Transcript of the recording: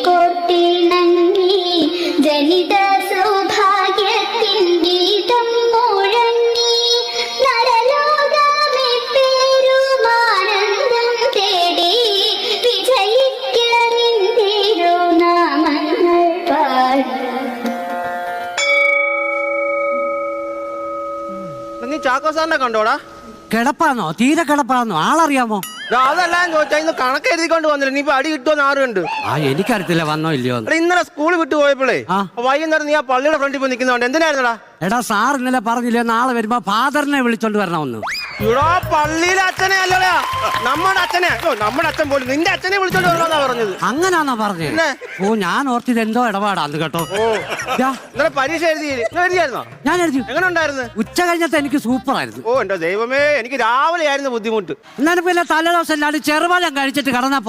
കോർത്തിണങ്ങി ജനിത സൗഭാഗ്യത്തിൻ ഗീതം മുഴങ്ങി നരലോകമേ പേരുമാനന്ദം തേടി വിജയിക്കനിന്തിരുനാമങ്ങൾ പാടി. നീ ചാക്കോ സാറിനെ കണ്ടോടാ? കിടപ്പാന്നോ? തീരെ കിടപ്പാന്നോ? ആളറിയാമോ? അതെല്ലാം ചോദിച്ചാ ഇന്ന് കണക്ക് എഴുതിക്കൊണ്ട് വന്നില്ല. നീ ഇപ്പൊ അടി കിട്ടുമെന്ന് ആറുണ്ട്. എനിക്കറിയത്തില്ല വന്നോ ഇല്ലയോ. ഇന്നലെ സ്കൂളിൽ വിട്ടു പോയപ്പോഴേ വൈകുന്നേരം നീ ആ പള്ളിയുടെ ഫ്രണ്ടിൽ പോയി നിൽക്കുന്നുണ്ട്. എന്തിനായിരുന്നടാ? എടാ സാർ ഇന്നലെ പറഞ്ഞില്ലേ നാളെ വരുമ്പോ ഫാദറിനെ വിളിച്ചോണ്ട് വരണമെന്ന്. ഇവിടെ പള്ളിയിലെ അച്ഛനെ അല്ലടാ, നമ്മുടെ അച്ഛനെ. നമ്മുടെ അച്ഛൻ പോലും നിന്റെ അച്ഛനെ വിളിച്ചോണ്ട് വരണമെന്നാ പറഞ്ഞത്. അങ്ങനാന്നോ പറഞ്ഞത്? ഓ ഞാൻ ഓർത്തിത് എന്തോ ഇടപാടാന്ന് കേട്ടോ. ഇന്നലെ പരീക്ഷ എഴുതിയായിരുന്നോ? ഞാൻ എഴുതി. എങ്ങനെ ഉണ്ടായിരുന്നു? ഉച്ച കഴിഞ്ഞത്തെ എനിക്ക് സൂപ്പർ ആയിരുന്നു. ഓ എന്റെ ദൈവമേ, എനിക്ക് രാവിലെ ആയിരുന്നു ബുദ്ധിമുട്ട്. എന്നാലും പിന്നെ തലേദിവസം എല്ലാവരും ചെറുപാലം കഴിച്ചിട്ട് കടന്നാ